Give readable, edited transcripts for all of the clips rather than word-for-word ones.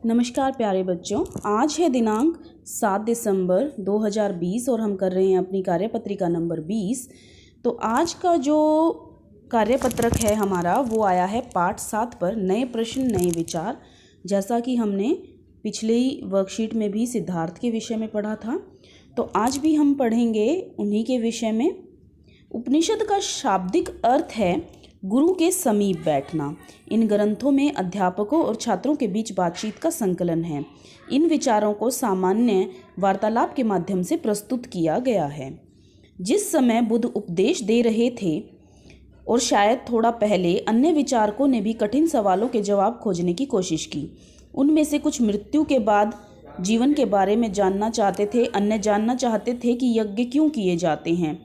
नमस्कार प्यारे बच्चों, आज है दिनांक 7 दिसंबर 2020 और हम कर रहे हैं अपनी कार्यपत्रिका नंबर 20। तो आज का जो कार्यपत्रक है हमारा वो आया है पाठ 7 पर नए प्रश्न नए विचार। जैसा कि हमने पिछली वर्कशीट में भी सिद्धार्थ के विषय में पढ़ा था, तो आज भी हम पढ़ेंगे उन्हीं के विषय में। उपनिषद का शाब्दिक अर्थ है गुरु के समीप बैठना। इन ग्रंथों में अध्यापकों और छात्रों के बीच बातचीत का संकलन है। इन विचारों को सामान्य वार्तालाप के माध्यम से प्रस्तुत किया गया है। जिस समय बुद्ध उपदेश दे रहे थे और शायद थोड़ा पहले अन्य विचारकों ने भी कठिन सवालों के जवाब खोजने की कोशिश की। उनमें से कुछ मृत्यु के बाद जीवन के बारे में जानना चाहते थे, अन्य जानना चाहते थे कि यज्ञ क्यों किए जाते हैं।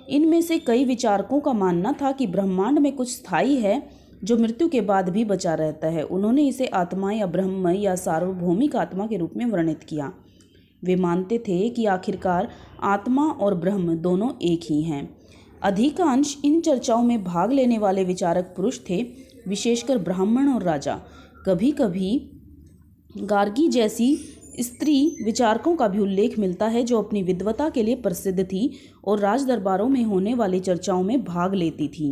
इनमें से कई विचारकों का मानना था कि ब्रह्मांड में कुछ स्थायी है जो मृत्यु के बाद भी बचा रहता है। उन्होंने इसे आत्मा या ब्रह्म या सार्वभौमिक आत्मा के रूप में वर्णित किया। वे मानते थे कि आखिरकार आत्मा और ब्रह्म दोनों एक ही हैं। अधिकांश इन चर्चाओं में भाग लेने वाले विचारक पुरुष थे, विशेषकर ब्राह्मण और राजा। कभी कभी गार्गी जैसी स्त्री विचारकों का भी उल्लेख मिलता है जो अपनी विद्वता के लिए प्रसिद्ध थी और राजदरबारों में होने वाली चर्चाओं में भाग लेती थी।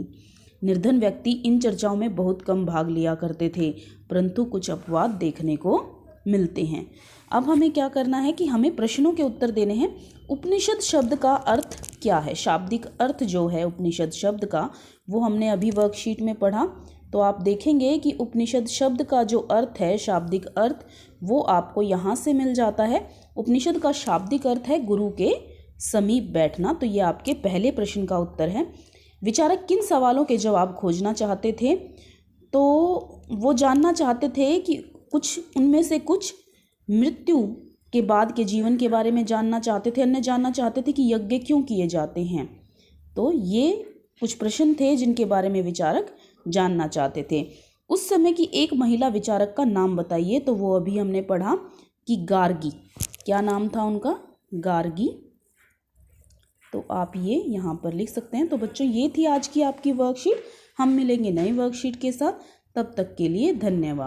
निर्धन व्यक्ति इन चर्चाओं में बहुत कम भाग लिया करते थे, परंतु कुछ अपवाद देखने को मिलते हैं। अब हमें क्या करना है कि हमें प्रश्नों के उत्तर देने हैं। उपनिषद शब्द का अर्थ क्या है? शाब्दिक अर्थ जो है उपनिषद शब्द का वो हमने अभी वर्कशीट में पढ़ा। तो आप देखेंगे कि उपनिषद शब्द का जो अर्थ है, शाब्दिक अर्थ, वो आपको यहाँ से मिल जाता है। उपनिषद का शाब्दिक अर्थ है गुरु के समीप बैठना। तो ये आपके पहले प्रश्न का उत्तर है। विचारक किन सवालों के जवाब खोजना चाहते थे? तो वो जानना चाहते थे कि उनमें से कुछ मृत्यु के बाद के जीवन के बारे में जानना चाहते थे, अन्य जानना चाहते थे कि यज्ञ क्यों किए जाते हैं। तो ये कुछ प्रश्न थे जिनके बारे में विचारक जानना चाहते थे। उस समय की एक महिला विचारक का नाम बताइए। तो वो अभी हमने पढ़ा कि गार्गी। क्या नाम था उनका? गार्गी। तो आप ये यहाँ पर लिख सकते हैं। तो बच्चों, ये थी आज की आपकी वर्कशीट। हम मिलेंगे नई वर्कशीट के साथ। तब तक के लिए धन्यवाद।